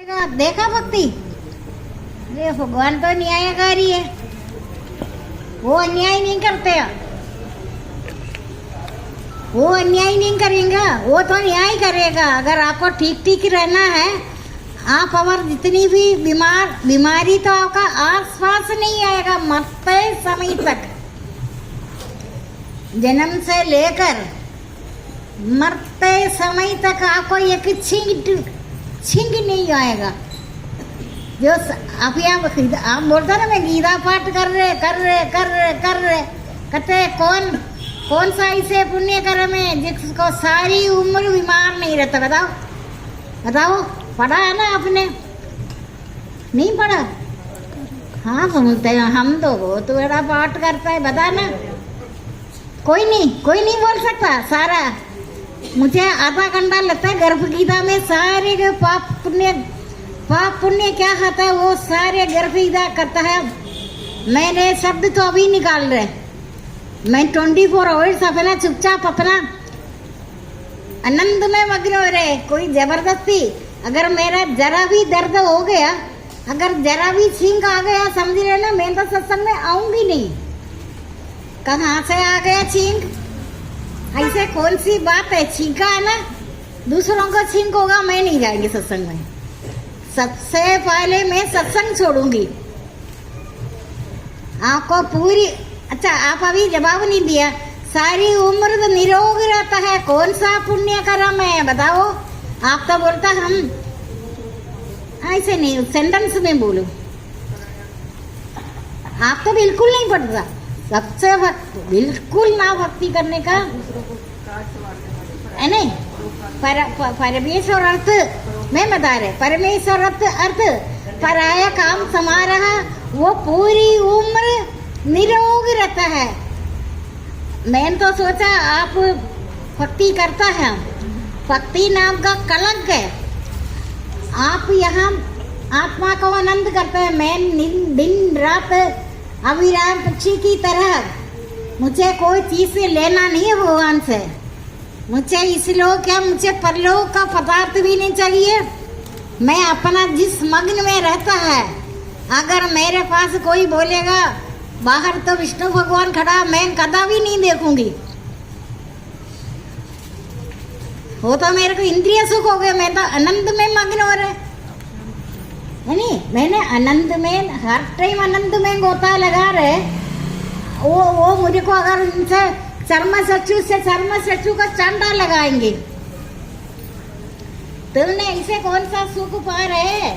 देखा भक्ति, ये भगवान तो न्यायकारी है, वो अन्याय नहीं करते हैं, वो अन्याय नहीं करेगा, वो तो न्याय करेगा। अगर आपको ठीक ठीक रहना है, आप और जितनी भी बीमारी तो आपका आसपास नहीं आएगा मरते समय तक, जन्म से लेकर मरते समय तक आपको एक छिंग नहीं आएगा। जो अभी आप बोलते ना, मैं गीता पाठ कर रहे कहते कौन सा ऐसे पुण्य कर्म है जिसको सारी उम्र बीमार नहीं रहता? बताओ पढ़ा है ना आपने? नहीं पढ़ा? हाँ सुनते हैं हम तो, बहुत बड़ा पाठ करता है, बता ना। कोई नहीं बोल सकता सारा। मुझे आधा घंटा लगता है गर्भ गीता में सारे के पाप पुण्य क्या खाता है वो सारे गर्भ गीता करता है। मैंने शब्द तो अभी निकाल रहे, मैं 24 आवर्स अपना चुपचाप अपना आनंद में मग्न हो रहे। कोई जबरदस्ती, अगर मेरा जरा भी दर्द हो गया, अगर जरा भी छींक आ गया, समझ रहे ना, मैं तो सत्संग में आऊंगी नहीं। कहाँ से आ गया छींक? ऐसे कौन सी बात है? छींका है ना, दूसरों को छींक होगा, मैं नहीं जाएंगी सत्संग में। सबसे पहले मैं सत्संग छोड़ूंगी। आपको पूरी, अच्छा आप अभी जवाब नहीं दिया, सारी उम्र तो निरोग रहता है, कौन सा पुण्य कर्म है बताओ? आप तो बोलता हम ऐसे नहीं, सेंटेंस में बोलो। आप तो बिल्कुल नहीं पढ़ता। सबसे बिल्कुल ना भक्ति करने का है नहीं। परमेश्वर अर्थ मैं बता रहे, परमेश्वर अर्थ पराया काम समारोह, वो पूरी उम्र निरोग रहता है। मैंने तो सोचा आप भक्ति करता है, भक्ति नाम का कलंक है। आप यहाँ आत्मा को आनंद करते हैं। मैं दिन रात अविराम पक्षी की तरह, मुझे कोई चीज से लेना नहीं है भगवान से। मुझे इस लोक क्या, मुझे परलोक का पदार्थ भी नहीं चाहिए। मैं अपना जिस मग्न में रहता है, अगर मेरे पास कोई बोलेगा बाहर तो विष्णु भगवान खड़ा, मैं कदा भी नहीं देखूंगी। वो तो मेरे को इंद्रिय सुख हो गए, मैं तो आनंद में मग्न हो रहे नहीं। मैंने आनंद में हर टाइम आनंद में गोता लगा रहे। वो मुझे को अगर उनसे चर्म चक्षु का चांदा लगाएंगे, तुमने इसे कौन सा सुख पा रहे?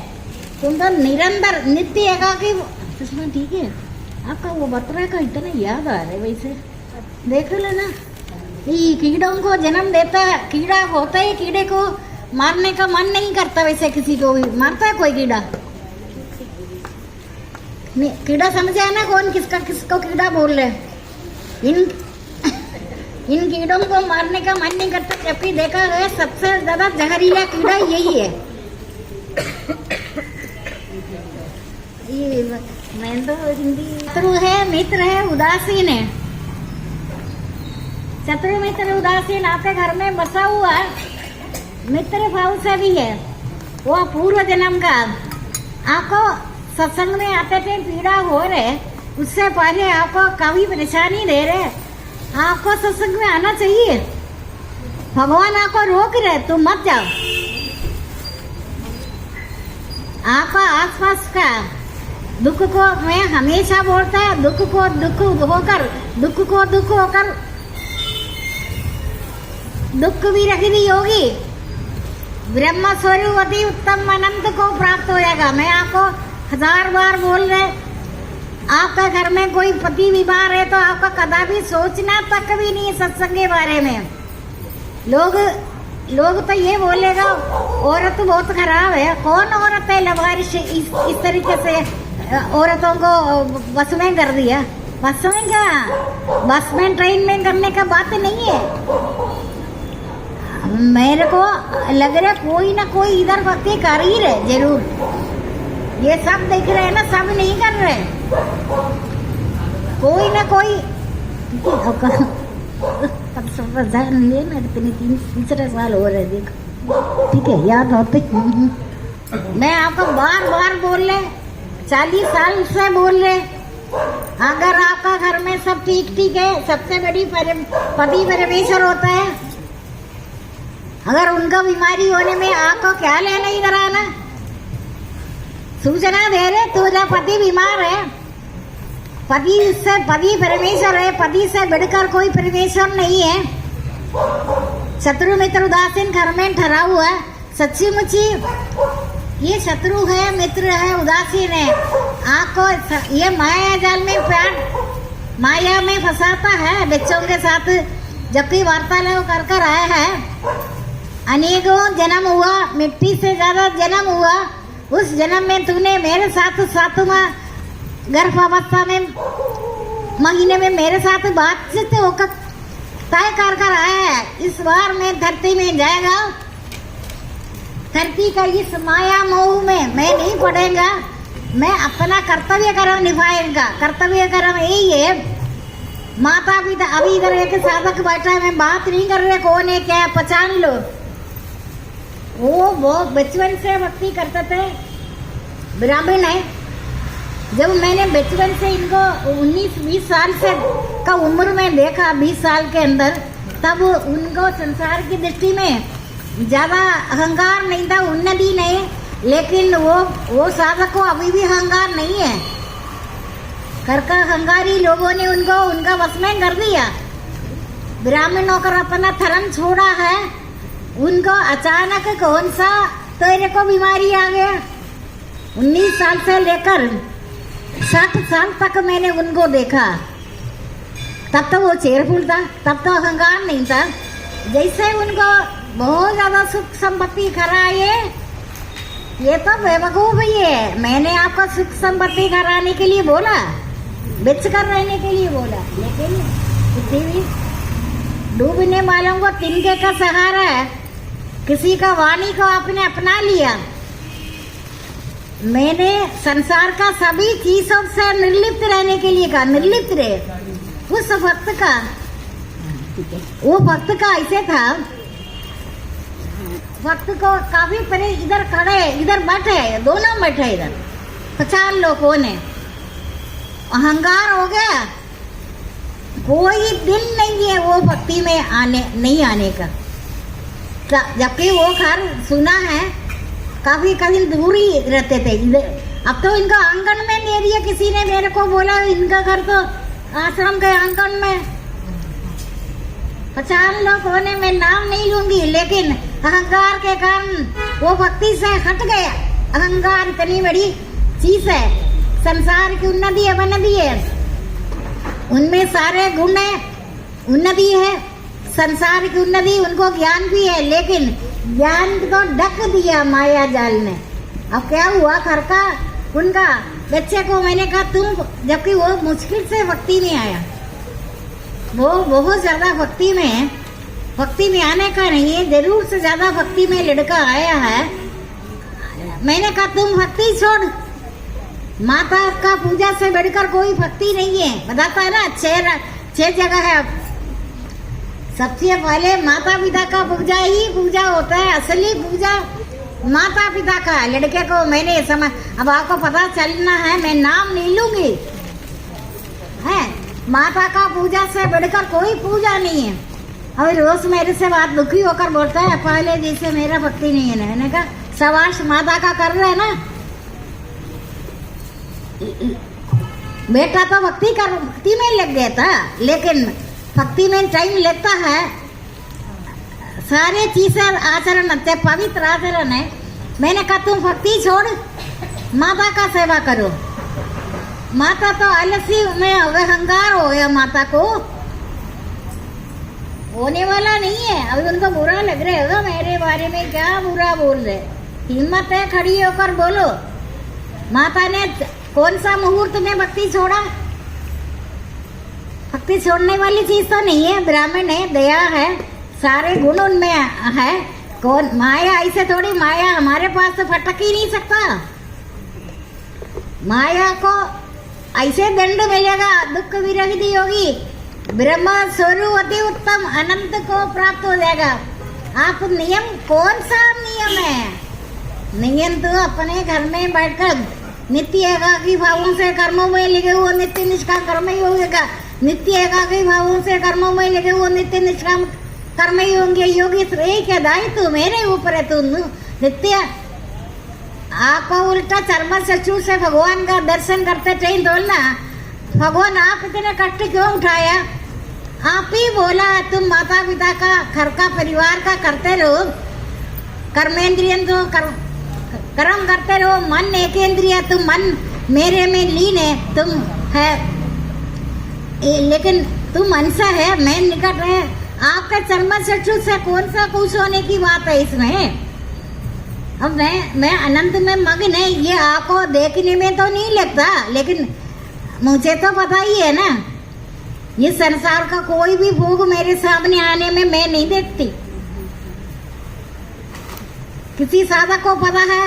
तुम तो निरंतर नित्य एकाकी। सुषमा ठीक है, आपका वो बतरा का इतना याद आ रहा है, वैसे देख लेना। कीड़ों को जन्म देता है, कीड़ा होता है, कीड़े को मारने का मन नहीं करता, वैसे किसी को भी मारता है कोई कीड़ा? कीड़ा समझे ना कौन किसको कीड़ा बोल रहे? इन कीड़ों को मारने का मन नहीं करता, जबकि देखा गया सबसे ज्यादा जहरीला कीड़ा यही है। ये मैं तो हिंदी, शत्रु है मित्र है उदासीन है। शत्रु मित्र उदासीन आपके घर में बसा हुआ मित्र भाव से भी है, वो पूर्व जन्म का। आपको सत्संग में आते थे, पीड़ा हो रहे, उससे पहले आपको कभी परेशानी दे रहे, आपको सत्संग में आना चाहिए। भगवान आपको रोक रहे, तुम मत जाओ। आपका आसपास का दुख को, मैं हमेशा बोलता है, दुख को दुख होकर दुख भी रख दी होगी, ब्रह्म स्वरूप अति उत्तम अनंत को प्राप्त हो जाएगा। मैं आपको 1000 बार बोल रहे, आपका घर में कोई पति बीमार है तो आपका कदा भी सोचना तक भी नहीं सत्संग के बारे में। लोग तो ये बोलेगा औरत बहुत खराब है। कौन औरत है लवारिश इस तरीके से औरतों को बस में कर दिया? बस में क्या, बस में ट्रेन में करने का बात नहीं है। मेरे को लग रहा कोई ना कोई इधर भक्ति कर ही रहे जरूर। ये सब देख रहे हैं ना, सब नहीं कर रहे, कोई ना कोई। तीसरा साल हो रहा है, देख ठीक है, याद होते मैं आपको बार बार बोल रहे, 40 साल से बोल रहे, अगर आपका घर में सब ठीक ठीक है, सबसे बड़ी पति परमेश्वर होता है। अगर उनका बीमारी होने में आपको क्या लेना इधर आना? सूचना दे रहे तुझा पति बीमार है, पति परमेश्वर है, पति से बढ़कर कोई परमेश्वर नहीं है। शत्रु मित्र उदासीन घर में ठहरा हुआ है। सच्ची मुच्ची ये शत्रु है, मित्र है, उदासीन है, आपको ये माया जाल में प्यार माया में फंसाता है बच्चों के साथ। जबकि वार्तालाप कर कर आया है, अनेकों जन्म हुआ, मिट्टी से ज्यादा जन्म हुआ, उस जन्म में तूने मेरे साथ 7वां गर्भावस्था में महीने में मेरे साथ बातचीत होकर तय कर कर आया है। इस बार मैं धरती में जाएगा, धरती का इस माया मोह में मैं नहीं पड़ेगा, मैं अपना कर्तव्य कर्म निभाएगा। कर्तव्य कर्म यही है। माता पिता अभी इधर एक साधक बैठा है, मैं बात नहीं कर रहे कौन है क्या है, पहचान लो। वो बचपन से भक्ति करते थे, ब्राह्मण है। जब मैंने बचपन से इनको 19-20 साल से का उम्र में देखा, 20 साल के अंदर, तब उनको संसार की दृष्टि में ज्यादा अहंकार नहीं था, उन्नति नहीं, लेकिन वो साधक को अभी भी अहंकार नहीं है। करका अहंकारी लोगों ने उनको उनका वश में कर दिया। ब्राह्मण होकर अपना धर्म छोड़ा है, उनको अचानक कौन सा तेरे को बीमारी आ गया। 19 साल से लेकर 60 साल तक मैंने उनको देखा, तब तो वो चेयरफुल था, तब तो अहंकार नहीं था। जैसे उनको बहुत ज्यादा सुख संपत्ति कराए, ये तो बेवकूफ ही है। मैंने आपको सुख संपत्ति कराने के लिए बोला, बेच कर रहने के लिए बोला, लेकिन किसी भी डूबने वालों को तिनके का सहारा है। किसी का वाणी को आपने अपना लिया। मैंने संसार का सभी चीजों से निर्लिप्त रहने के लिए कहा, निर्लिप्त रहे। उस भक्त का, वो भक्त का ऐसे था, भक्त को काफी परे इधर खड़े इधर बैठे, दोनों बैठे इधर, पहचान लो कौन है। अहंकार हो गया, कोई दिन नहीं है वो भक्ति में नहीं आने का। जबकि वो घर सुना है, काफी कभी दूरी रहते थे। अब तो इनका आंगन में ले दिया, किसी ने मेरे को बोला इनका घर तो आश्रम के आंगन में। पहचान लो कौन है, मैं नाम नहीं लूंगी, लेकिन अहंकार के कारण वो भक्ति से हट गया। अहंकार इतनी बड़ी चीज है, संसार की उन्नति अवनति है, उनमें सारे गुण है, उन्नति है, संसार की उन्नति, उनको ज्ञान भी है, लेकिन ज्ञान को ढक दिया माया जाल ने। अब क्या हुआ, घर का उनका बच्चे को मैंने कहा तुम, जबकि वो मुश्किल से भक्ति में आया, वो बहुत ज्यादा भक्ति में आने का नहीं है, जरूर से ज्यादा भक्ति में लड़का आया है। मैंने कहा तुम भक्ति छोड़, माता का पूजा से बढ़कर कोई भक्ति नहीं है। बताता है ना, 6 जगह है। सबसे पहले माता पिता का पूजा ही पूजा होता है, असली पूजा माता पिता का। लड़के को मैंने समझ, अब आपको पता चलना है, मैं नाम नहीं लूंगी, है माता का पूजा से बढ़कर कोई पूजा नहीं है। और रोज मेरे से बात दुखी होकर बोलता है, पहले जैसे मेरा भक्ति नहीं है। मैंने कहा सवाश माता का कर रहे ना, बेटा तो भक्ति में लग गया था, लेकिन भक्ति में टाइम लगता है। सारे चीजें आचरण अच्छे पवित्र आचरण है। मैंने कहा तुम भक्ति छोड़, माता का सेवा करो। माता तो आलसी में अहंकार हो गया, माता को होने वाला नहीं है। अभी उनको बुरा लग रहा होगा मेरे बारे में, क्या बुरा बोल रहे। हिम्मत है खड़ी होकर बोलो। माता ने कौन सा मुहूर्त में भक्ति छोड़ा? भक्ति छोड़ने वाली चीज तो नहीं है। ब्राह्मण है, दया है, सारे गुण उनमें है। कौन माया ऐसे थोड़ी, माया हमारे पास तो फटक ही नहीं सकता। माया को ऐसे दंड मिलेगा, दुख विरहित होगी, ब्रह्म स्वरूप अति उत्तम अनंत को प्राप्त हो जाएगा। आप नियम, कौन सा नियम है? नियंतु अपने घर में बैठकर नित्य एकाकी भावों से कर्मों में लगे हुए नित्य निष्काम कर्म ही होगा। नित्य एकाकी भावों से कर्मों में लगे हुए नित्य निष्काम कर्म ही होंगे। योगी श्रेय के दायित्व मेरे ऊपर है। तू नित्य आपको उल्टा चर्म चक्षु से भगवान का दर्शन करते टाइम बोलना, भगवान आप इतने कष्ट क्यों उठाया? आप ही बोला तुम माता पिता का घर का परिवार का करते रहो, कर्मेंद्रियन तो कर्म करते रहो, मन एकेंद्रिय, तुम मन मेरे में लीन है, तुम है लेकिन तुम मनसा है, मैं निकट है। आपका चर्म चक्षु से कौन सा खुश होने की बात है इसमें? अब मैं अनंत में मग्न है, ये आपको देखने में तो नहीं लगता, लेकिन मुझे तो पता ही है ना, ये संसार का कोई भी भोग मेरे सामने आने में मैं नहीं देखती। किसी साधक को पता है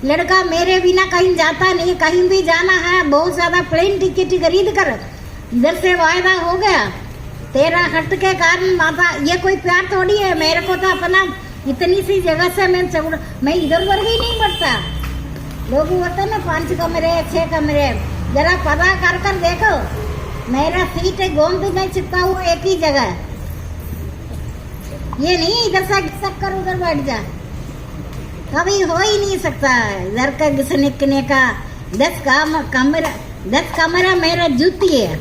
लड़का मेरे बिना कहीं जाता नहीं, कहीं भी जाना है बहुत ज्यादा प्लेन टिकट खरीद कर इधर से वायदा हो गया, तेरा हट के कारण माता, ये कोई प्यार थोड़ी है। मेरे को तो अपना इतनी सी जगह से मैं इधर उधर भी नहीं बढ़ता। लोग बोलते ना 5 कमरे 6 कमरे, जरा पता कर कर देखो, मेरा सीट गोंद में चिपका हुआ एक ही जगह। ये नहीं इधर से घिसक कर उधर बैठ जा, कभी हो ही नहीं सकता। इधर का घिसने का 10 कमरा मेरा जूती है,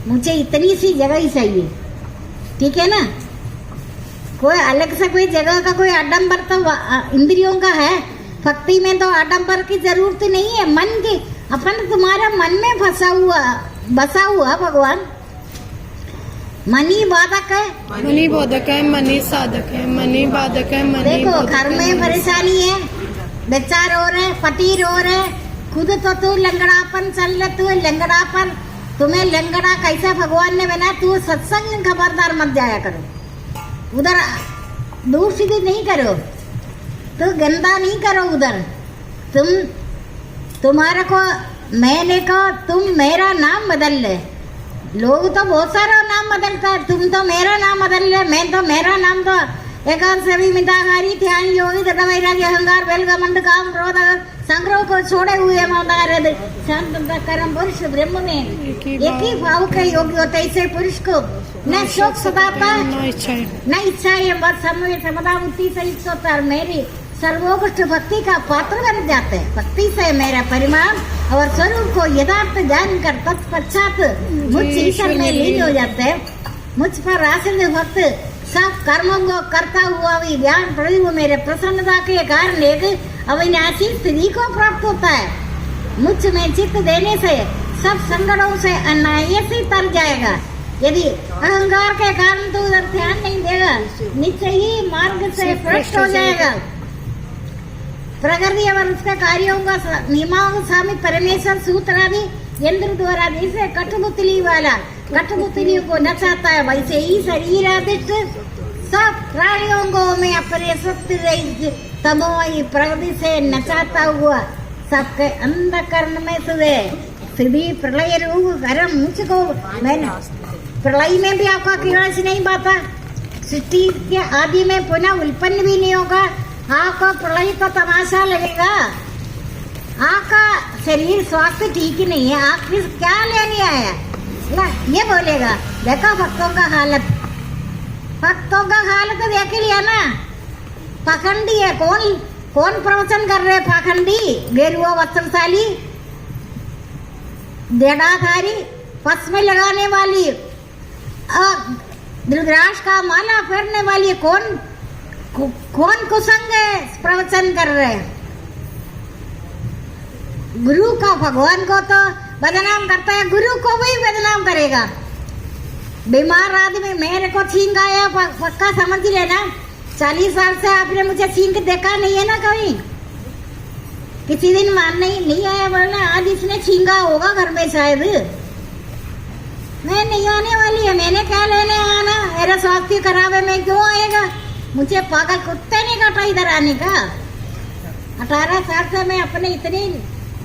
मुझे इतनी सी जगह ही चाहिए, ठीक है ना। कोई अलग से कोई जगह का कोई आडंबर तो इंद्रियों का है, भक्ति में तो आडंबर की जरूरत नहीं है। मन की अपन तुम्हारा मन में बसा हुआ भगवान मनी बाधक है, मनी बोधक है, मनी साधक है, मनी बाधक है, मनी देखो घर में परेशानी है, बच्चा रो रहे, पति रो रहे, खुद तो तू लंगड़ापन चल रहे, तू लंगड़ापन, तुम्हें लंगड़ा कैसा भगवान ने बना, तू सत्संग में खबरदार मत जाया करो, उधर दूर सीधी नहीं करो, तो गंदा नहीं करो उधर। तुम्हारे को मैंने कहा तुम मेरा नाम बदल ले, लोग तो बहुत सारा नाम बदलता है, तुम तो मेरा नाम बदल ले। मैं तो मेरा नाम तो एकांत सभी मिताकारी ध्यान योगी दृढ़ वैराग्य अहंकार बेलघमंड काम क्रोध संग्रह को छोड़े हुए शांत कर्म पुरुष ब्रह्म में एक ही भाव के योगी होते। इसे पुरुष को न शोक सताता न इच्छा है, बस समय समदा बुद्धि से युक्त होता है, मेरी सर्वोत्कृष्ट भक्ति का पात्र बन जाते हैं। भक्ति से मेरा परिमाण और स्वरूप को यथार्थ जानकर तत्पश्चात मुझ ईश्वर में लीन हो जाते हैं। मुझ पर आश्रित भक्त सब कर्मों को करता हुआ भी ज्ञान प्रभु मेरे प्रसन्नता के कारण एक अविनाशी स्थिति को प्राप्त होता है। मुझ में चित्त देने से सब संकटों से अनायास ही तर जाएगा। यदि अहंकार के कारण तू उधर ध्यान नहीं देगा, निश्चय ही मार्ग से भ्रष्ट हो जाएगा। प्रकृति और उसके कार्यों का नियमों स्वामी परमेश्वर सूत्र आदि यंत्र द्वारा जैसे कठपुतली वाला कठपुतली को नचाता है, वैसे ही शरीर आदिष्ट सब प्राणियों को मैं अपने सत्य तमोई प्रकृति से नचाता हुआ सबके अंधकरण में सीधी प्रलय रूप गरम मुझको मैंने प्रलय में भी आपका किराश नहीं पाता, सृष्टि के आदि में पुनः उत्पन्न भी नहीं होगा। आपका प्रलय तो तमाशा लगेगा। आपका शरीर स्वास्थ्य ठीक ही नहीं है, आप फिर क्या लेने आया ना, ये बोलेगा। देखो भक्तों का हालत देख लिया ना, पाखंडी है। कौन प्रवचन कर रहे? पाखंडी, गेरुआ वस्त्रशाली, देड़ाधारी, पस में लगाने वाली, रुद्राक्ष का माला फेरने वाली, कौन कुसंग है प्रवचन कर रहे? गुरु का भगवान को तो बदनाम करता है, गुरु को भी बदनाम करेगा। बीमार आदमी मेरे को छींक आया, पक्का समझ लेना। 40 साल से आपने मुझे छींक देखा नहीं है ना कभी, किसी दिन मान नहीं आया, बोलना आज इसने छींका होगा घर में शायद। मैं नहीं आने वाली है, मैंने क्या लेने आना, मेरा स्वास्थ्य खराब है, मैं क्यों आएगा? मुझे पागल कुत्ते ने काटा इधर आने का। 18 साल से मैं अपने इतनी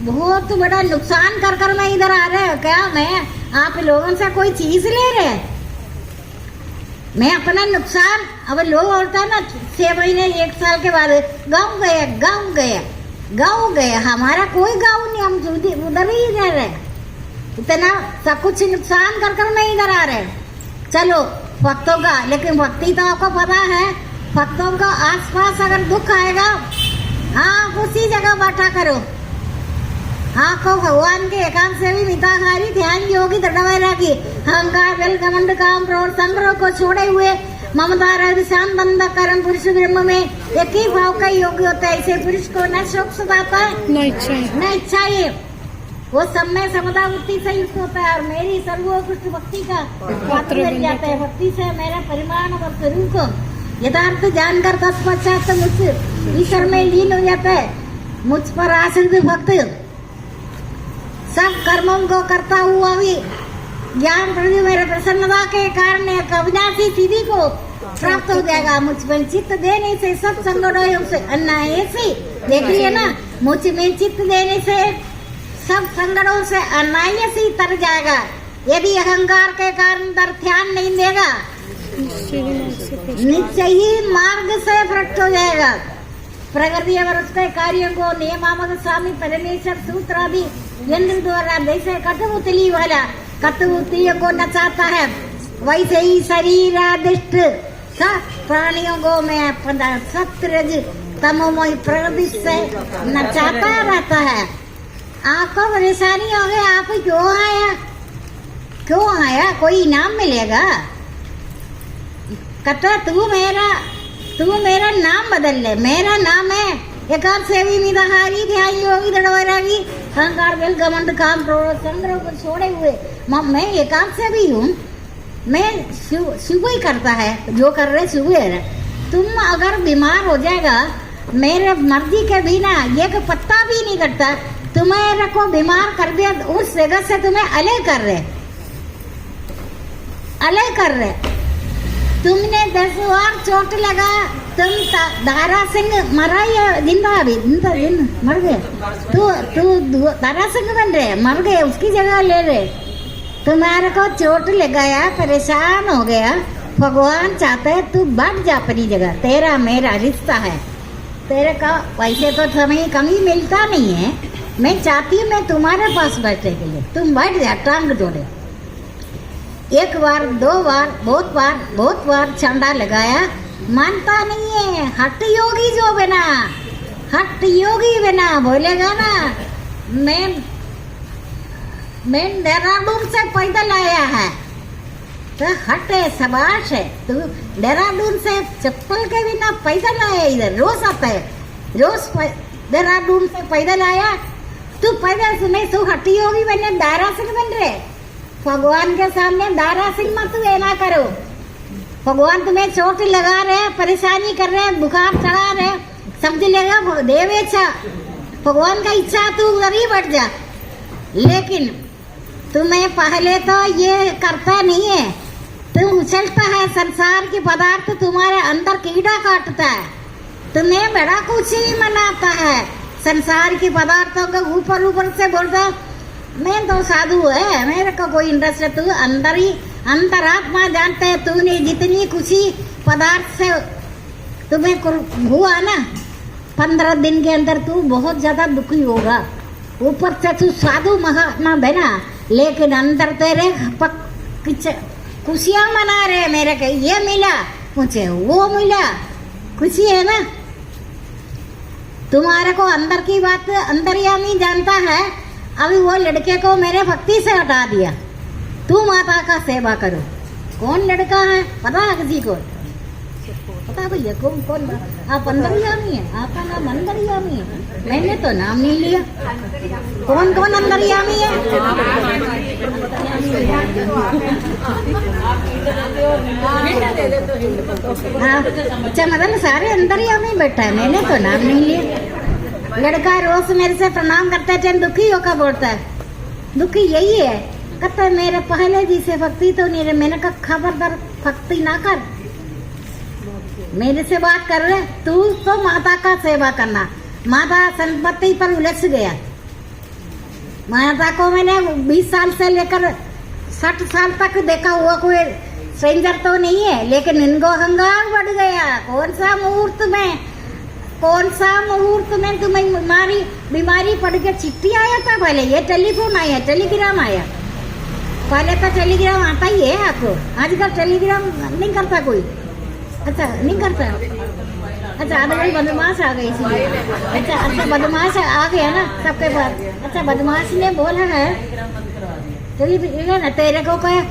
बहुत बड़ा नुकसान कर मैं इधर आ रहा हूँ क्या? मैं आप लोगों से कोई चीज ले रहे? मैं अपना नुकसान, अब लोग होता है ना 6 महीने 1 साल के बाद गाँव गया गाँव गया गाँव गया, हमारा कोई गाँव नहीं, हम उधर ही रह रहे, इतना सब कुछ नुकसान कर कर मैं इधर आ रहे। चलो भक्तों का, लेकिन भक्ति तो आपको पता है, भक्तों का आसपास अगर दुख आएगा, हाँ उसी जगह बांटा करो। हाँ को भगवान के एकांत से भी मिताहारी ध्यान योगी दृढ़ की अहंकार जल घमंड काम क्रोध संग्रह को छोड़े हुए ममता रहित शांत बंदा कर्म पुरुष ब्रह्म में एक ही भाव का योगी होता है। ऐसे पुरुष को न शोक सताता है न इच्छा है, वो सब में समता बुद्धि से युक्त होता है। और मेरी सर्वोत्कृष्ट भक्ति का पात्र बन जाता है। भक्ति से मेरा परिमाण और स्वरूप यथार्थ जानकर तत्पश्चात मुझ ईश्वर में लीन हो जाता है। मुझ पर आश्रित भक्त सब कर्मों को करता हुआ भी ज्ञान प्रति मेरे प्रसन्नता के कारण अविनाशी सिद्धि को प्राप्त हो जाएगा। मुझ में चित्त देने से सब संगठनों से अनायासी, देखिए ना, मुझ में चित्त देने से सब संगठनों से अनायासी तर जाएगा। यदि अहंकार के कारण तर ध्यान नहीं देगा, निश्चय ही मार्ग से भ्रष्ट हो जाएगा। प्रकृति और उसके कार्यों को नियमात्मक स्वामी परमेश्वर सूत्र आदि यंत्र द्वारा जैसे कठपुतली वाला कठपुतली को नचाता है, वैसे ही शरीर आदिष्ट सब प्राणियों को मैं सत्रज तमोमय प्रकृति से नचाता रहता है। आपको परेशानी हो गई, आप क्यों आया, कोई इनाम मिलेगा? कहता तू मेरा नाम बदल ले। मेरा नाम है एकांत सेवी मिताहारी ध्यान योगी दृढ़ वैरागी अहंकार जल घमंड काम क्रोध संग्रह को छोड़े हुए मैं एकांत सेवी हूँ। मैं शुभ ही करता है, जो कर रहे शुभ है। तुम अगर बीमार हो जाएगा, मेरे मर्जी के बिना एक पत्ता भी नहीं कटता, तुम्हें को बीमार कर दिया, उस जगह से तुम्हें अलग कर रहे। तुमने 10 बार चोट लगा, तुम दारा सिंह मरा या जिंदा? अभी जिंदा मर गए। तू दारा सिंह बन रहे, मर गए, उसकी जगह ले रहे। तुम्हारे को चोट लगाया, परेशान हो गया, भगवान चाहता है तू बढ़ जा अपनी जगह। तेरा मेरा रिश्ता है, तेरे का वैसे तो समय कमी मिलता नहीं है। मैं चाहती हूँ मैं तुम्हारे पास बैठने के लिए, तुम बैठ जा, टांग जोड़े। 1 बार 2 बार बहुत बार चंडा लगाया, मानता नहीं है। हट योगी जो बना बोलेगा ना, मैं देहरादून से पैदल आया है, तो हटे शबाश है। तू देहरादून से चप्पल के बिना पैदल आया, इधर रोज आता है, रोज देहरादून से पैदल आया। तू पैदल सुने, तू हट योगी बने, दारा सिंह बन रहे। भगवान के सामने दारा सिंह मत लेना करो। भगवान तुम्हें चोट लगा रहे, परेशानी कर रहे, बुखार चढ़ा रहे, समझ लेगा देव इच्छा, भगवान का इच्छा, तू उधर ही बैठ जा। लेकिन तुम्हें पहले तो ये करता नहीं है, तुम उछलता है, संसार के पदार्थ तुम्हारे अंदर कीड़ा काटता है, तुम्हें बड़ा कुछ ही मनाता है। संसार के पदार्थों को ऊपर से बोलता मैं तो साधु है, मेरे को कोई इंटरेस्ट है। तू अंदर ही अंतरात्मा जानते है, तूने जितनी खुशी पदार्थ से तुम्हें हुआ ना, 15 दिन के अंदर तू बहुत ज्यादा दुखी होगा। ऊपर से तू साधु महात्मा बना, लेकिन अंदर तेरे खुशियां मना रहे, मेरे को ये मिला, मुझे वो मिला, खुशी है ना। तुम्हारे को अंदर की बात अंतर्यामी जानता है। अभी वो लड़के को मेरे भक्ति से हटा दिया, तू माता का सेवा करो। कौन लड़का है पता है किसी को? पता भैया कौन? आप अंतर्यामी है, आपका नाम अंतर्यामी है, मैंने तो नाम नहीं लिया। कौन अंतर्यामी है? हाँ, अच्छा, मतलब सारे अंतर्यामी बैठा है, मैंने तो नाम नहीं लिया। लड़का रोज मेरे से प्रणाम करता है, दुखी होकर बोलता है, दुखी यही है, कहता है मेरे पहले जी से भक्ति तो नहीं रहे। मैंने कहा खबरदार भक्ति ना कर, मेरे से बात कर रहे, तू तो माता का सेवा करना। माता संपत्ति पर उलझ गया। माता को मैंने 20 साल से लेकर 60 साल तक देखा हुआ, कोई स्ट्रेंजर तो नहीं है, लेकिन इनको अहंकार बढ़ गया। कौन सा मुहूर्त में तुम्हें बीमारी पड़ के चिट्ठी आया था? पहले ये टेलीफोन आया, टेलीग्राम आया। पहले तो टेलीग्राम आता ही है आपको, आजकल टेलीग्राम नहीं करता कोई। अच्छा नहीं करता, अच्छा आजकल बदमाश आ गई इसलिए। अच्छा बदमाश आ गया ना सबके पास। अच्छा बदमाश ने बोला है तेरे को कोई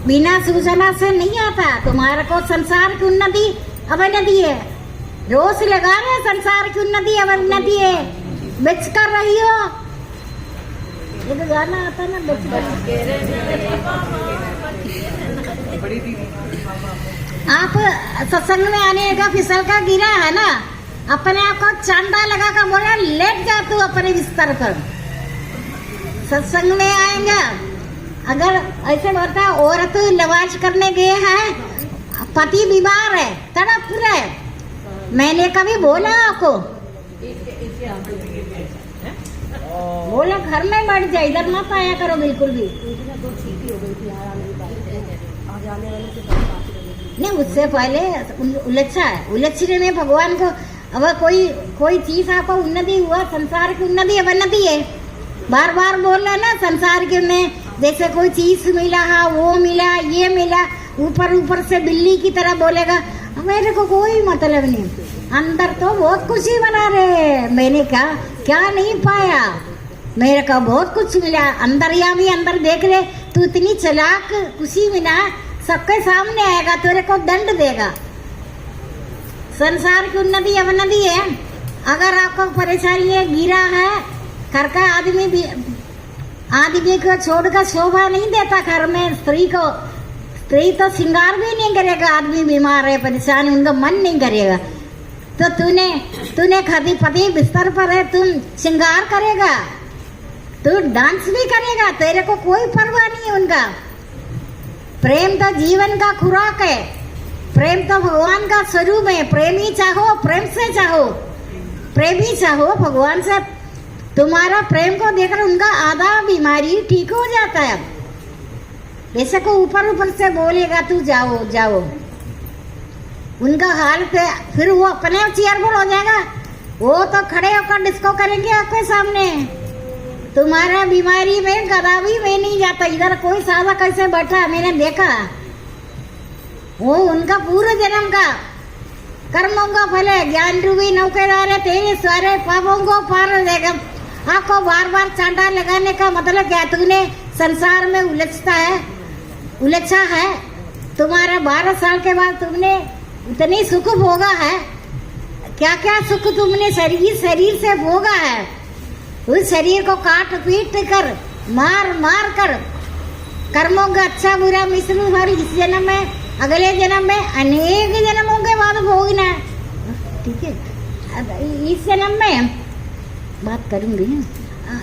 बिना सूचना से नहीं आता, तुम्हारे को संसार की उन्नति अवनति है। रोज लगा रहे संसार की उन्नति अवनति है, बिच कर रही हो। एक गाना आता ना, बिच आप सत्संग में आने का फिसल का गिरा है ना, अपने आप को चांदा लगा कर बोला लेट जा तू अपने बिस्तर पर। सत्संग में आएगा अगर ऐसे बोलता औरत लवाज करने गए हैं, पति बीमार है, तड़प रहे, मैंने कभी बोला आपको? बोला घर में बैठ जाए, इधर मत आया करो बिल्कुल भी नहीं। उससे पहले उलझा है, उलझने में भगवान को अब कोई चीज आपको उन्नति हुआ, संसार की उन्नति अवनति है। बार बार बोल रहे ना संसार के में, जैसे कोई चीज मिला है, वो मिला, ये मिला, ऊपर से बिल्ली की तरह बोलेगा मेरे को कोई मतलब नहीं। अंदर तो बहुत कुछ ही बना रहे। मैंने क्या नहीं पाया, मेरे को बहुत कुछ मिला। अंदर या भी अंदर देख रहे, तू इतनी चालाक, खुशी मिला, सबके सामने आएगा, तेरे को दंड देगा। संसार की उन्नति अवनति है। अगर आपको परेशानी है, गिरा है, घर का आदमी को छोड़कर शोभा नहीं देता घर में। स्त्री तो श्रृंगार भी नहीं करेगा। आदमी बीमार है, परेशानी, उनका मन नहीं करेगा। तो तूने कभी पति बिस्तर पर है, तुम श्रृंगार करेगा, तू डांस भी करेगा, तेरे को कोई परवाह नहीं है उनका। प्रेम तो जीवन का खुराक है, प्रेम तो भगवान का स्वरूप है। प्रेमी चाहो, प्रेम से चाहो, प्रेमी चाहो भगवान से। तुम्हारा प्रेम को देखकर उनका आधा बीमारी ठीक हो जाता है। वैसे को ऊपर से बोलेगा तू जाओ, उनका हाल पे फिर वो अपने चेयरफुल हो जाएगा। वो तो खड़े होकर डिस्को करेंगे आपके सामने। तुम्हारा बीमारी में गदा भी में नहीं जाता। इधर कोई सादा कैसे बैठा मैंने देखा, वो उनका पूरे जन्म का कर्मों का फल है। ज्ञान रूपी नौकेदार है, तेरे सारे पापों को पार देगा। आपको बार बार चांटा लगाने का मतलब क्या? तूने संसार में उलझा है। तुम्हारा 12 साल के बाद तुमने इतनी सुख भोगा है, क्या क्या सुख तुमने शरीर से भोगा है। उस शरीर को काट पीट कर, मार कर, कर्मों का अच्छा बुरा मिश्रण भर इस जन्म में, अगले जन्म में, अनेक जन्मों के बाद भोगना है। ठीक है, इस जन्म में बात करूंगी।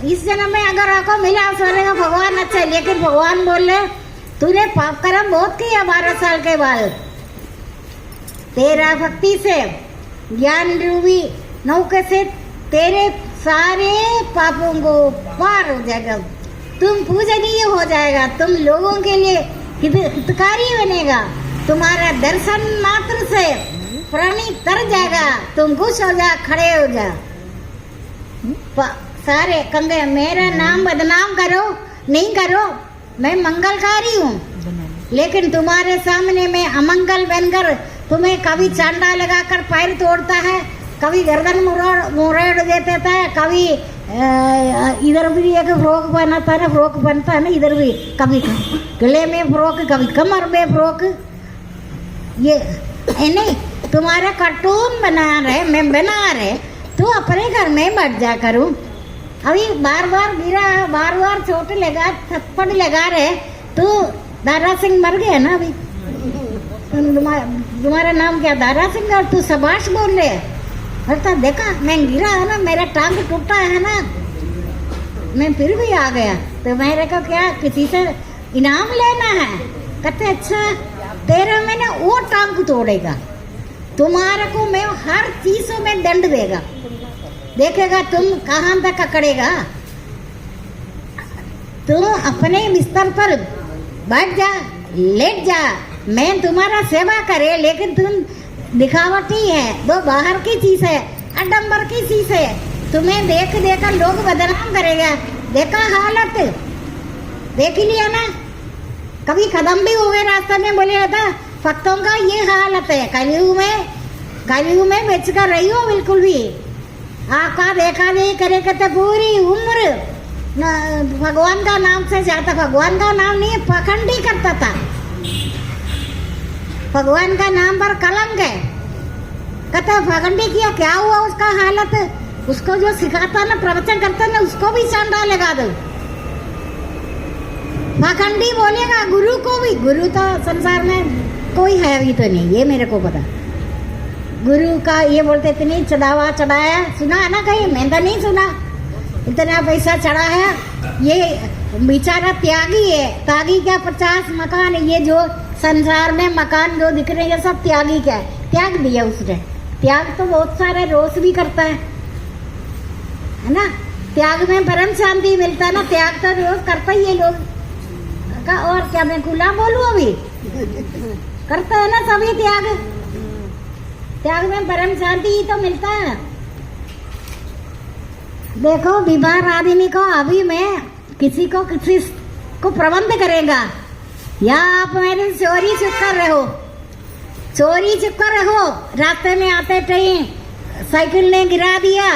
इस जन्म में अगर आपको मिला सोने भगवान अच्छा, लेकिन भगवान बोल रहे तूने पाप कर्म बहुत किया 12 साल के बाद। तेरा भक्ति से, ज्ञान रूपी नौके से तेरे सारे पापों को पार हो जाएगा। तुम पूजनीय हो जाएगा, तुम लोगों के लिए हितकारी बनेगा। तुम्हारा दर्शन मात्र से प्राणी तर जाएगा। तुम खुश हो जा, खड़े हो जा। सारे कंगे मेरा नाम बदनाम करो नहीं करो, मैं मंगलकारी हूँ। लेकिन तुम्हारे सामने मैं अमंगल बनकर तुम्हें कभी चांदा लगाकर पैर तोड़ता है, कभी गर्दन मोड़ देता है, कभी इधर भी एक फ्रॉक बनाता है ना, फ्रॉक बनता है ना इधर भी, कभी गले में फ्रॉक, कभी कमर में फ्रॉक। ये नहीं, तुम्हारा कार्टून बना रहे तो अपने घर में बैठ जा करूँ। अभी बार बार गिरा, बार बार चोट लगा, थप्पड़ लगा रहे। तो दारा सिंह मर गया ना अभी। तुम्हारा नाम क्या? दारा सिंह। और तू शबाश बोल रहे। अरे देखा मैं गिरा है ना, मेरा टांग टूटा है ना, मैं फिर भी आ गया। तो मेरे को क्या किसी से इनाम लेना है? कहते अच्छा तेरा मैंने वो टांग तोड़ेगा, तुम्हारे को मैं हर चीजों में दंड देगा, देखेगा तुम कहाँ तक अकड़ेगा। तुम अपने बिस्तर पर बैठ जा, लेट जा, मैं तुम्हारा सेवा करे, लेकिन तुम दिखावटी है, दो बाहर की चीज है, अडम्बर की चीज है। तुम्हें देख देकर लोग बदनाम करेगा। देखा हालत, देख लिया ना। कभी कदम भी हुए रास्ते में, बोले था भक्तों का ये हालत है। कलयुग में बेच कर रही हो बिल्कुल भी। आपका देखा नहीं करे कहते पूरी उम्र भगवान का नाम से जाता, भगवान का नाम नहीं पखंडी करता था। भगवान का नाम पर कलंक है। कहता पखंडी किया, क्या हुआ उसका हालत? उसको जो सिखाता ना, प्रवचन करता ना, उसको भी चांदा लगा दो। पखंडी बोलेगा गुरु को भी। गुरु तो संसार में कोई है भी तो नहीं, ये मेरे को पता। गुरु का ये बोलते इतनी चढ़ावा चढ़ाया, सुना है ना कहीं? मैं तो नहीं सुना। इतना पैसा चढ़ा है, ये बेचारा त्यागी है। त्यागी क्या 50 मकान, ये जो संसार में मकान जो दिख रहे हैं सब त्यागी क्या है? त्याग दिया उसने। त्याग तो बहुत सारे रोज भी करता है ना। त्याग में परम शांति मिलता है ना। त्याग तो रोज करता ही है लोग का। और क्या मैं खुला बोलूं? अभी करता है ना सभी त्याग। त्याग में परम शांति ही तो मिलता है। देखो विवाह आदमी को अभी मैं किसी को प्रबंध करेगा, या आप मेरे चोरी चुप कर रहे हो, चोरी चुप कर रहो। रास्ते में आते टाइम साइकिल ने गिरा दिया,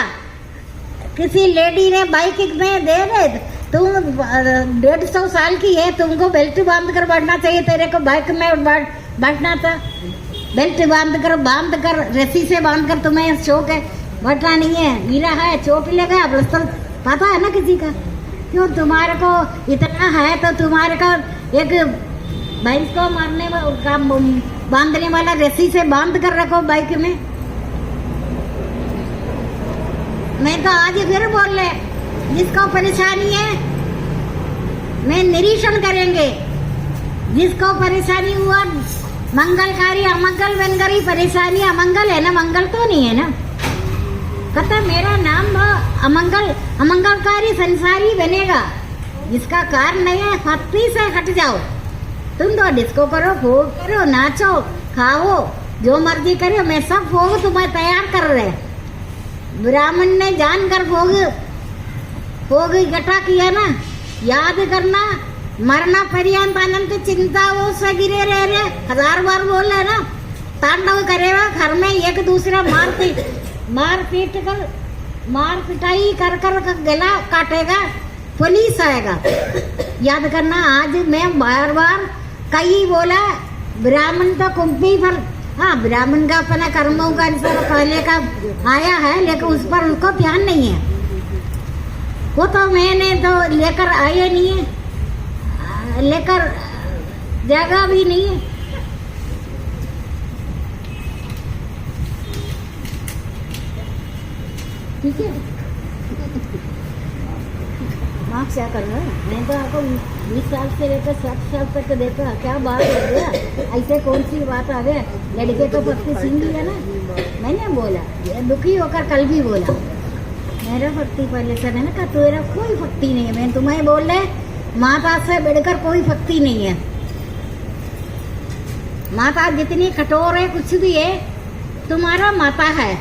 किसी लेडी ने बाइक में दे रहे, तुम 150 साल की है, तुमको बेल्ट बांध कर बैठना चाहिए। तेरे को बाइक में बैठना था, बेल्ट बांध कर रस्सी से बांध कर तुम्हें शौक है, बैठना नहीं है। गिरा है, चोट लगा, प्लस्तर पता है ना किसी का। क्यों तुम्हारे को इतना है तो तुम्हारे का एक भैंस को मारने का बांधने वाला रस्सी से बांध कर रखो बाइक में। मैं तो आज फिर बोल रहे, जिसको परेशानी है मैं निरीक्षण करेंगे। जिसको परेशानी हुआ, मंगलकारी अमंगल बन गई। परेशानी अमंगल है ना, मंगल तो नहीं है ना। कहता मेरा नाम अमंगलकारी संसारी बनेगा। जिसका कारण नहीं है, भक्ति से हट जाओ। तुम तो डिस्को करो, भोग करो, नाचो, खाओ, जो मर्जी करो, मैं सब भोग तुम्हें तैयार कर रहे। ब्राह्मण ने जानकर भोग इकट्ठा किया ना। याद करना, मरना पर्यंत अनंत चिंता वो से गिरे रहे। 1000 बार बोल रहे ना। तांडव करेगा घर में, एक दूसरा मार पिटाई कर गला काटेगा, पुलिस आएगा। याद करना, आज मैं बार बार कई बोला, ब्राह्मण तो कुंभी पर, हाँ ब्राह्मण का अपना कर्मों का अनुसार पहले का आया है, लेकिन उस पर उनको ध्यान नहीं है। वो तो मैंने तो लेकर आए नहीं है, लेकर जगह भी नहीं है। ठीक है, आप क्या कर रहे हैं? मैं तो आपको 20 साल से लेकर 60 साल तक देखा। क्या बात हो गया? ऐसे कौन सी बात आ गया? लड़के तो भक्ति सीख लिया ना। मैंने बोला, दुखी होकर कल भी बोला, मेरा भक्ति पहले से है ना। का तेरा कोई भक्ति नहीं है। मैं तुम्हें बोल रहे, माता से बढ़कर कोई भक्ति नहीं है। माता जितनी कठोर है, कुछ भी है, तुम्हारा माता है।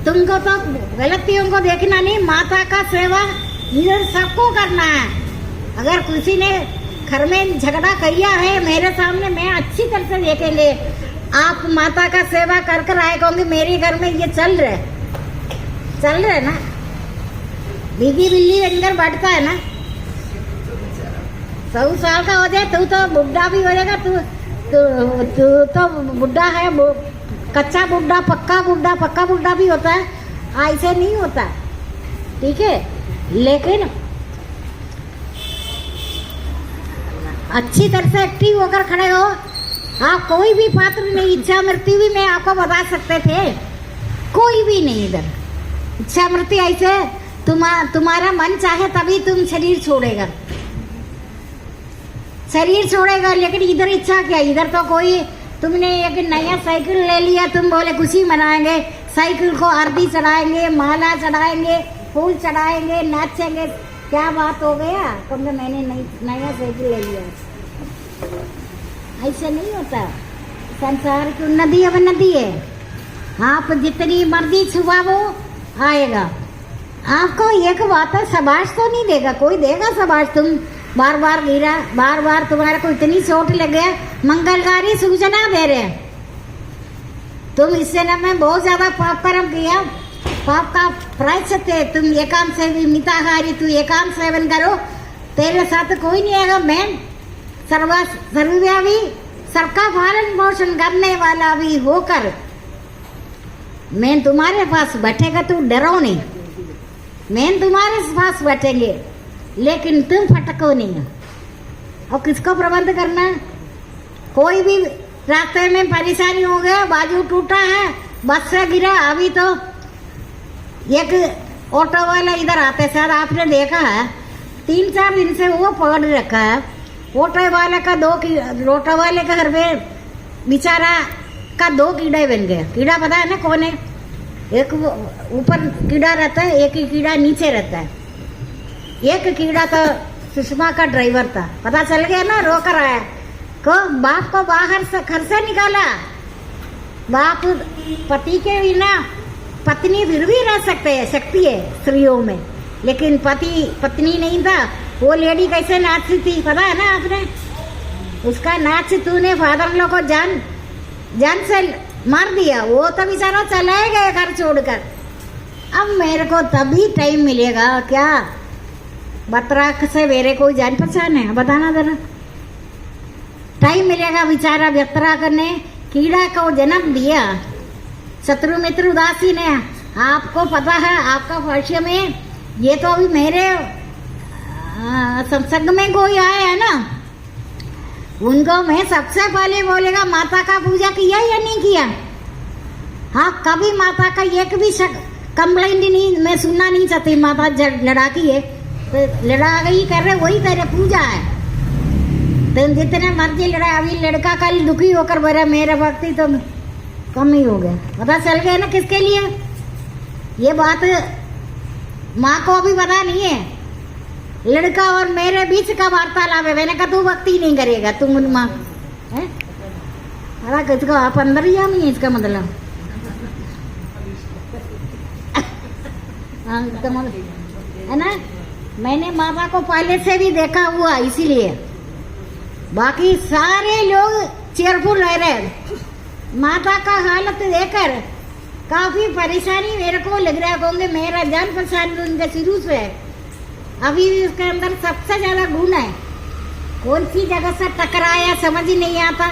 तुमको तो गलतियों को देखना नहीं, माता का सेवा इधर सबको करना है। अगर किसी ने घर में झगड़ा किया है मेरे सामने, मैं अच्छी तरह से देखेंगे। आप माता का सेवा कर कर आए कहोगे मेरे घर में ये चल रहे ना। बीगी बिल्ली अंदर बैठता है ना। 100 साल का हो जाए तो बुढ़ा भी हो जाएगा। तू तो बुढ़ा है, कच्चा बुढ़ा, पक्का बुढ़ा भी होता है। ऐसे नहीं होता, ठीक है। लेकिन अच्छी तरह से एक्टिव होकर खड़े हो। आप कोई भी पात्र नहीं, इच्छा मृत्यु भी मैं आपको बता सकते थे, कोई भी नहीं इधर। इच्छा मृत्यु ऐसे तुम्हारा मन चाहे तभी तुम शरीर छोड़ेगा, लेकिन इधर इच्छा क्या? इधर तो कोई, तुमने एक नया साइकिल ले लिया, तुम बोले खुशी मनाएंगे, साइकिल को आरती चढ़ाएंगे, माला चढ़ाएंगे, फूल चढ़ाएंगे, नाचेंगे। क्या बात हो गया? तुमने मैंने नया साइकिल ले लिया। ऐसे नहीं होता। संसार की उन्नति अवनति है। आप जितनी मर्जी छुपाओ आएगा। आपको एक बात है, शाबाश तो नहीं देगा कोई, देगा शाबाश। तुम बार बार गिरा, बार बार तुम्हारे को इतनी चोट लग गया, मंगलकारी सूचना दे रहे हैं। तुम इससे न में बहुत ज्यादा पाप कर्म किया, पाप का प्रायश्चित है। तुम एकांत से भी मिताहारी, तू एकांत सेवन करो, तेरे साथ कोई नहीं आएगा। मैं सर्वव्यापी, सबका पालन पोषण करने वाला भी होकर मैं तुम्हारे पास बैठेगा, तू डरो नहीं। मैं तुम्हारे पास बैठेंगे लेकिन तुम फटको नहीं। और किसको प्रबंध करना है? कोई भी रास्ते में परेशानी हो गया, बाजू टूटा है, बस से गिरा। अभी तो एक ऑटो वाला इधर आते शायद आपने देखा है, 3-4 दिन से वो पकड़ रखा है। ऑटो वाले का ऑटो वाले के घर में बेचारा का 2 कीड़े बन गए। कीड़ा पता है ना कौन है? एक ऊपर कीड़ा रहता है, एक ही कीड़ा नीचे रहता है। एक कीड़ा तो सुषमा का ड्राइवर था, पता चल गया ना, रोकर आया को बाप को बाहर से घर से निकाला। बाप पति के बिना पत्नी फिर भी रह सकते हैं, शक्ति है स्त्रियों में, लेकिन पति पत्नी नहीं था। वो लेडी कैसे नाचती थी पता है ना आपने? उसका नाच तूने फादर लो को जान से मार दिया। वो तो बेचारा चला गया घर छोड़कर। अब मेरे को तभी टाइम मिलेगा क्या? बतराक से मेरे कोई जान पहचान है? बताना जरा। टाइम मिलेगा बेचारा बतराक ने कीड़ा को जन्म दिया। शत्रु मित्र उदासी ने, आपको पता है आपका भविष्य में, ये तो अभी मेरे सत्संग में कोई आया है ना, उनको मैं सबसे पहले बोलेगा माता का पूजा किया या नहीं किया? हाँ, कभी माता का एक भी कंप्लेंट नहीं मैं सुनना नहीं चाहती। माता लड़ाकी है तो लड़ाई कर रहे, वही तेरे पूजा है। तुम जितने मर्जी लड़ा, अभी लड़का कल दुखी होकर बोला मेरा भक्ति तो कम ही हो गया। पता चल गया ना किसके लिए? ये बात माँ को अभी पता नहीं है। लड़का और मेरे बीच का वार्तालाप है। मैंने कहा तू भक्ति नहीं करेगा, तू माँ है। अरे किसको आप अंदर ही नहीं है, इसका मतलब है ना। मैंने माता को पहले से भी देखा हुआ, इसीलिए बाकी सारे लोग चेयरफुल रह रहे। माता का हालत देखकर काफी परेशानी मेरे को लग रहा है। कहूँगे मेरा जान पहचान उनके शुरू से है। अभी उसके अंदर सबसे ज्यादा गुण है। कौन सी जगह से टकराया समझ ही नहीं आता।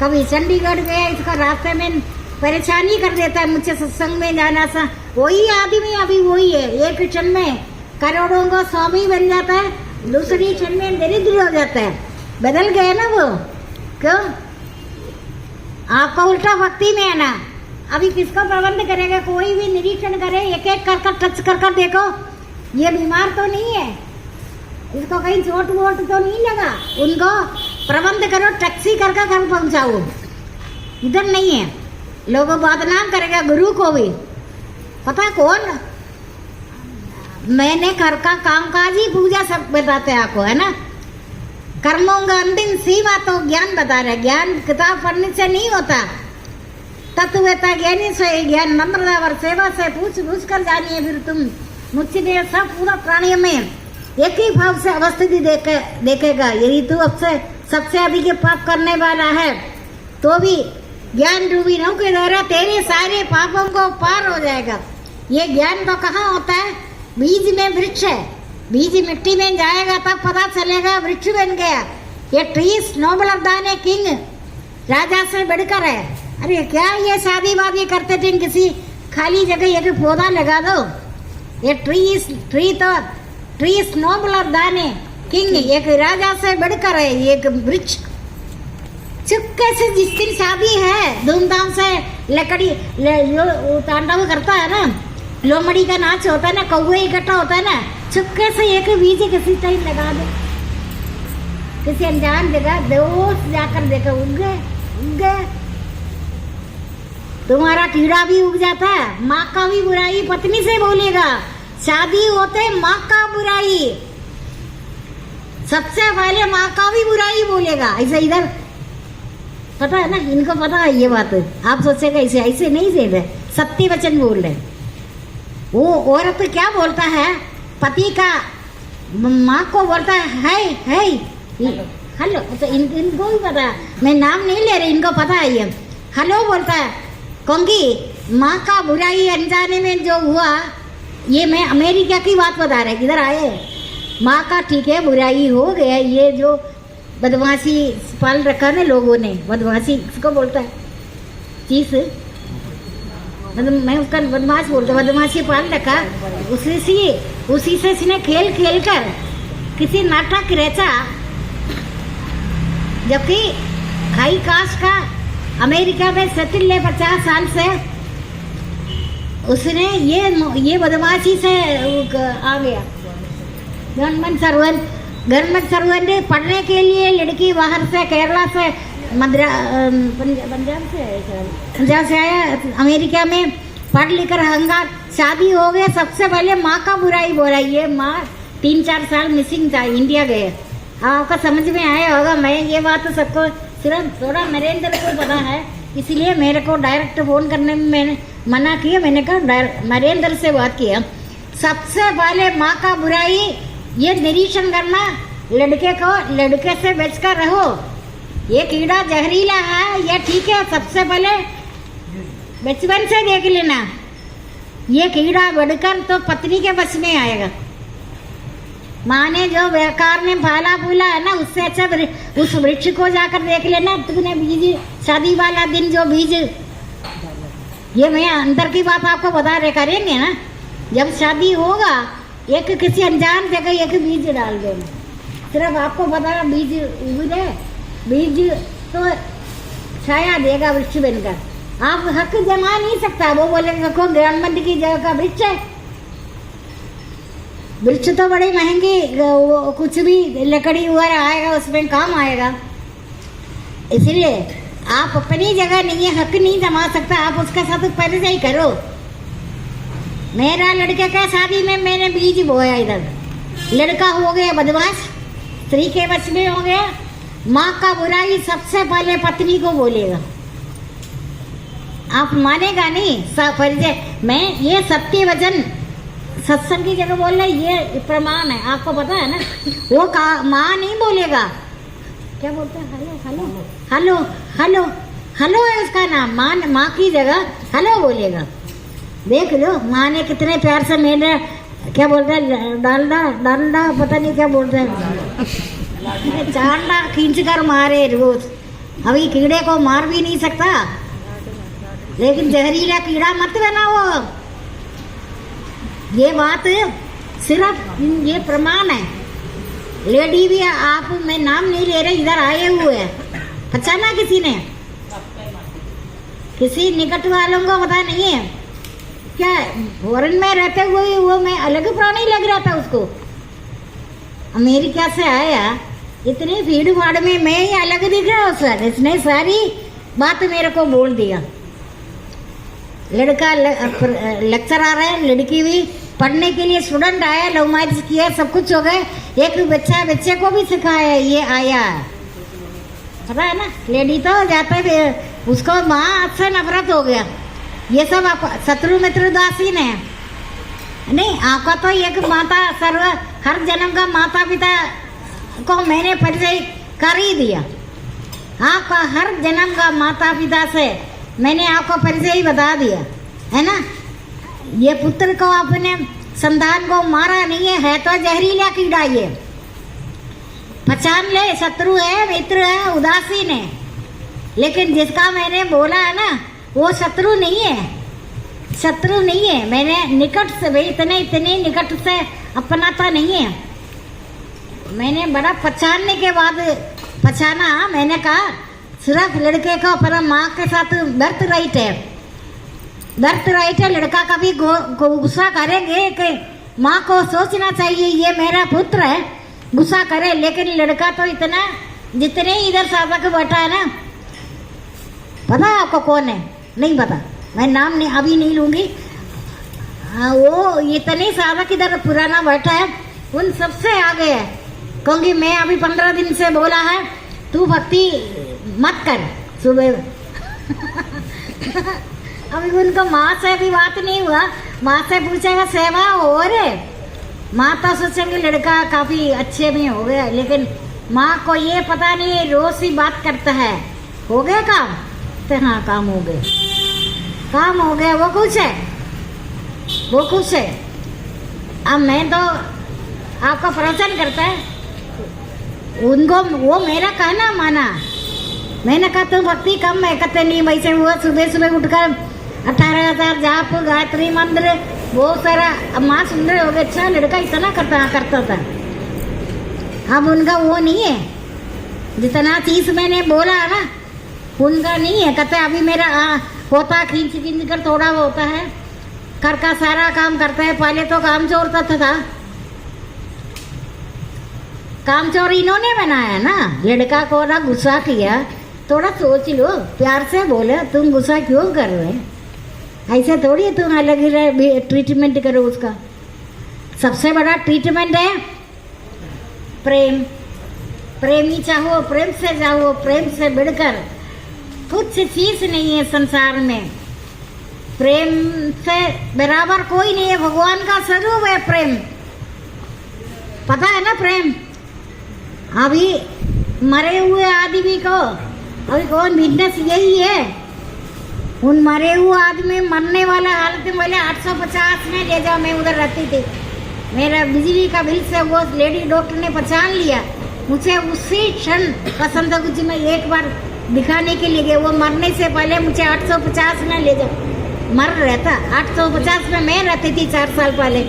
कभी चंडीगढ़ गया, इसका रास्ते में परेशानी कर देता है मुझे सत्संग में जाना सा। वही आदमी अभी वही है। एक क्षण में करोड़ों का स्वामी बन जाता है, दूसरी क्षण में दरिद्र हो जाता है। बदल गए ना वो। क्यों? आपका उल्टा भक्ति में है ना। अभी किसको प्रबंध करेगा? कोई भी निरीक्षण करे, एक एक कर टच कर देखो, ये बीमार तो नहीं है, इसको कहीं चोट वोट तो नहीं लगा। उनको प्रबंध करो, टैक्सी करके घर पहुंचाओ। इधर नहीं है, लोगों बदनाम करेगा गुरु को भी। पता कौन? मैंने घर का कामकाज ही पूजा सब बताते हैं आपको, है ना। कर्मों का अंतिम सीमा तो ज्ञान बता रहे। ज्ञान किताब पढ़ने से नहीं होता। तत्वता ज्ञानी से ज्ञान नम्रता और सेवा से पूछ कर जानिए। फिर तुम मुझसे सब पूरा प्राणी में एक ही भाव से अवस्थिति देखेगा। यदि तू अब से सबसे अधिक पाप करने वाला है तो भी ज्ञान रूपी नौ के द्वारा तेरे सारे पापों को पार हो जाएगा। ये ज्ञान तो कहाँ होता है? बीज में वृक्ष है। बीज मिट्टी में जाएगा तब पता चलेगा वृक्ष बन गया। ये ट्रीज नोबल ऑफ दाने किंग, राजा से बढ़कर है। अरे क्या ये शादी वादी करते थे? किसी खाली जगह एक पौधा लगा दो। ये ट्रीज नोबल ऑफ दाने किंग, एक राजा से बढ़कर है, एक वृक्ष। चुपके से जिस दिन शादी है धूमधाम से लकड़ी तांडव करता है ना, लोमड़ी का नाच होता है ना, कौवे इकट्ठा होता है ना, चुपके से एक बीज किसी टाइम लगा दो, किसी अनजान जगह दोस्त जाकर देखो, उग गए। तुम्हारा कीड़ा भी उग जाता है। माँ का भी बुराई पत्नी से बोलेगा। शादी होते माँ का बुराई, सबसे पहले माँ का भी बुराई बोलेगा। ऐसे इधर पता है ना, इनको पता है ये बात। आप सोचेगा ऐसे ऐसे नहीं दे रहे, सत्य वचन बोल रहे। वो औरत क्या बोलता है, पति का माँ को बोलता है हेलो। तो इनको भी पता है, मैं नाम नहीं ले रही, इनको पता है ये हेलो बोलता है। क्योंकि माँ का बुराई अनजाने में जो हुआ, ये मैं अमेरिका की बात बता रहे, इधर आए। माँ का ठीक है बुराई हो गया, ये जो बदमाशी पाल रखा ना लोगों ने, बदमाशी इसको बोलता है चीज, मतलब मैं उसका बदमाश बोलता, बदमाशी पाल रखा। उसी से इसने खेल खेल कर किसी नाटक रचा, जबकि हाई कास्ट का अमेरिका में सेटल है 50 साल से, उसने ये बदमाशी से आ गया। गवर्नमेंट सर्वेंट पढ़ने के लिए लड़की बाहर से केरला से पंजाब से आया, अमेरिका में पढ़ लिख कर हंगार शादी हो गया। सबसे पहले माँ का बुराई बोला, ये माँ 3-4 साल मिसिंग था, इंडिया गए। आपका समझ में आया होगा। मैं ये बात तो सबको सिर्फ थोड़ा नरेंद्र को पता है, इसलिए मेरे को डायरेक्ट फोन करने में मैंने मना किया। मैंने कहा नरेंद्र से बात किया। सबसे पहले माँ का बुराई ये निरीक्षण करना, लड़के से बचकर रहो, ये कीड़ा जहरीला है, ये ठीक है। सबसे पहले बचपन से देख लेना, ये कीड़ा बढ़कर तो पत्नी के बस में आएगा। माँ ने जो बेकार में पाला फूला है ना, उससे अच्छा उस वृक्ष को जाकर देख लेना। तुमने बीज शादी वाला दिन जो बीज, ये मैं अंदर की बात आपको बता रहे, करेंगे ना जब शादी होगा, एक किसी अनजान जगह एक बीज डाल देना। सिर्फ आपको बता, बीज उगले, बीज तो छाया देगा वृक्ष बनकर। आप हक जमा नहीं सकता। वो बोलेगा को गवर्नमेंट की जगह का वृक्ष है। वृक्ष तो बड़ी महंगी, वो कुछ भी लकड़ी वगैरह आएगा, उसमें काम आएगा। इसलिए आप अपनी जगह नहीं है, हक नहीं जमा सकता। आप उसके साथ परिचय करो। मेरा लड़के का शादी में मैंने बीज बोया, इधर लड़का हो गया बदमाश, स्त्री के वश में हो गया। माँ का बुराई सबसे पहले पत्नी को बोलेगा, आप मानेगा नहीं। परिचय मैं ये सत्य वचन सत्संग की जगह बोल रहे, ये प्रमाण है। आपको पता है ना, वो माँ नहीं बोलेगा, क्या बोलते हैं, hello hello hello hello hello है उसका नाम। माँ की जगह हेलो बोलेगा। देख लो माँ ने कितने प्यार से मेरे, क्या बोलते हैं, डालडा पता नहीं क्या बोलते हैं, चांडा खींच कर मारे रोज। अभी कीड़े को मार भी नहीं सकता, लेकिन जहरीला कीड़ा मत बनाओ। ये बात सिर्फ ये प्रमाण है। लेडी भी आप, मैं नाम नहीं ले रही, इधर आए हुए हैं, पहचाना किसी ने, किसी निकट वालों को पता नहीं है क्या। फॉरेन में रहते हुए वो मैं अलग प्राणी लग रहा था उसको। अमेरिका से आया, इतनी भीड़ भाड़ में मैं ही अलग दिख रहा हूँ सर। इसने सारी बात मेरे को बोल दिया। लड़का लेक्चरर है, लड़की भी पढ़ने के लिए स्टूडेंट आया, लव मैरिज किया, सब कुछ हो गए। एक बच्चे को भी सिखाया, ये आया, पता है ना। लेडी तो जाता है, उसको माँ से नफरत हो गया। ये सब आप शत्रु मित्र उदासीन है नहीं। आपका तो एक माता सर्व, हर जन्म का माता पिता को मैंने परिचय कर ही दिया। आपका हर जन्म का माता पिता से मैंने आपको परिचय बता दिया है ना। ये पुत्र को अपने संतान को मारा नहीं है तो जहरीला कीड़ा। ये पहचान ले, शत्रु है, मित्र है, उदासीन है। लेकिन जिसका मैंने बोला है ना, वो शत्रु नहीं है, शत्रु नहीं है। मैंने निकट से, भाई इतने निकट से अपनाता नहीं है। मैंने बड़ा पहचानने के बाद पहचाना। मैंने कहा सिर्फ लड़के को अपना माँ के साथ बर्थ राइट है, बर्थ राइट है। लड़का कभी गुस्सा करेंगे कि माँ को सोचना चाहिए ये मेरा पुत्र है, गुस्सा करे। लेकिन लड़का तो इतना, जितने इधर साधक बैठा है ना, पता है आपको कौन है? नहीं पता, मैं नाम नहीं अभी नहीं लूंगी। वो इतने साधक इधर पुराना बैठा है, उन सबसे आगे है। क्योंकि मैं अभी 15 दिन से बोला है, तू भक्ति मत कर, सुबह अभी उनको माँ से भी बात नहीं हुआ। माँ से पूछेगा सेवा हो रे, माँ तो सोचेंगे लड़का काफी अच्छे में हो गया, लेकिन माँ को ये पता नहीं रोज ही बात करता है हो गया काम, तो हाँ काम हो गए, काम हो गया, वो खुश है, वो खुश है। अब मैं तो आपका प्रवचन करता है, उनको वो मेरा कहना माना। मैंने कहा तुम भक्ति कम है, कहते नहीं वैसे हुआ सुबह सुबह उठकर 18,000 जाप गायत्री मंत्र बहुत सारा। अब माँ सुंदर हो गए, अच्छा लड़का इतना करता था। अब उनका वो नहीं है, जितना चीज मैंने बोला है ना उनका नहीं है। कहते अभी मेरा होता खींच कर थोड़ा होता है, घर का सारा काम करता है। पहले तो काम चोर था, काम चोर इन्होंने बनाया ना। लड़का को ना गुस्सा किया, थोड़ा सोच लो, प्यार से बोले तुम गुस्सा क्यों कर रहे हैं, ऐसे थोड़ी तुम अलग ही ट्रीटमेंट करो उसका। सबसे बड़ा ट्रीटमेंट है प्रेम। प्रेमी चाहो, प्रेम से जाओ, प्रेम से बढ़कर कुछ चीज नहीं है संसार में। प्रेम से बराबर कोई नहीं है, भगवान का स्वरूप है प्रेम, पता है ना प्रेम। अभी मरे हुए आदमी को अभी कौन बिजनेस यही है, उन मरे हुए आदमी मरने वाला हालत में बोले 850 में ले जाओ। मैं उधर रहती थी, मेरा बिजली का बिल से वो लेडी डॉक्टर ने पहचान लिया मुझे, उसी क्षण पसंद कुछ में एक बार दिखाने के लिए गए। वो मरने से पहले मुझे 850 में ले जाओ, मर रहता 850 में मैं रहती थी 4 साल पहले।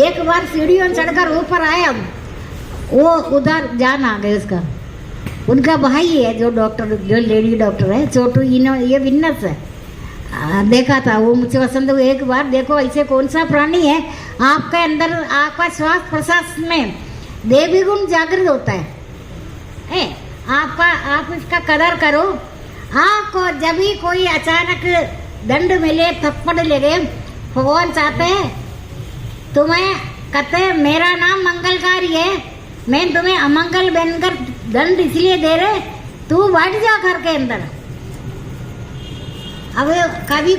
एक बार सीढ़ियों चढ़कर ऊपर आया, वो उधर जान आ गए उसका, उनका भाई है जो डॉक्टर, जो लेडी डॉक्टर है छोटू, ये विन्नस है। देखा था वो मुझे पसंद हुआ। एक बार देखो ऐसे कौन सा प्राणी है आपके अंदर, आपका श्वास प्रश्वास में देवी गुण जागृत होता है। आपका आप इसका कदर करो। आपको जब भी कोई अचानक दंड मिले, थप्पड़ लगे, भगवान चाहते हैं तुम्हें, कहते हैं मेरा नाम मंगलकारी है, मैं तुम्हें अमंगल बनकर दंड इसलिए दे रहे, तू बैठ जा घर के अंदर। अब कभी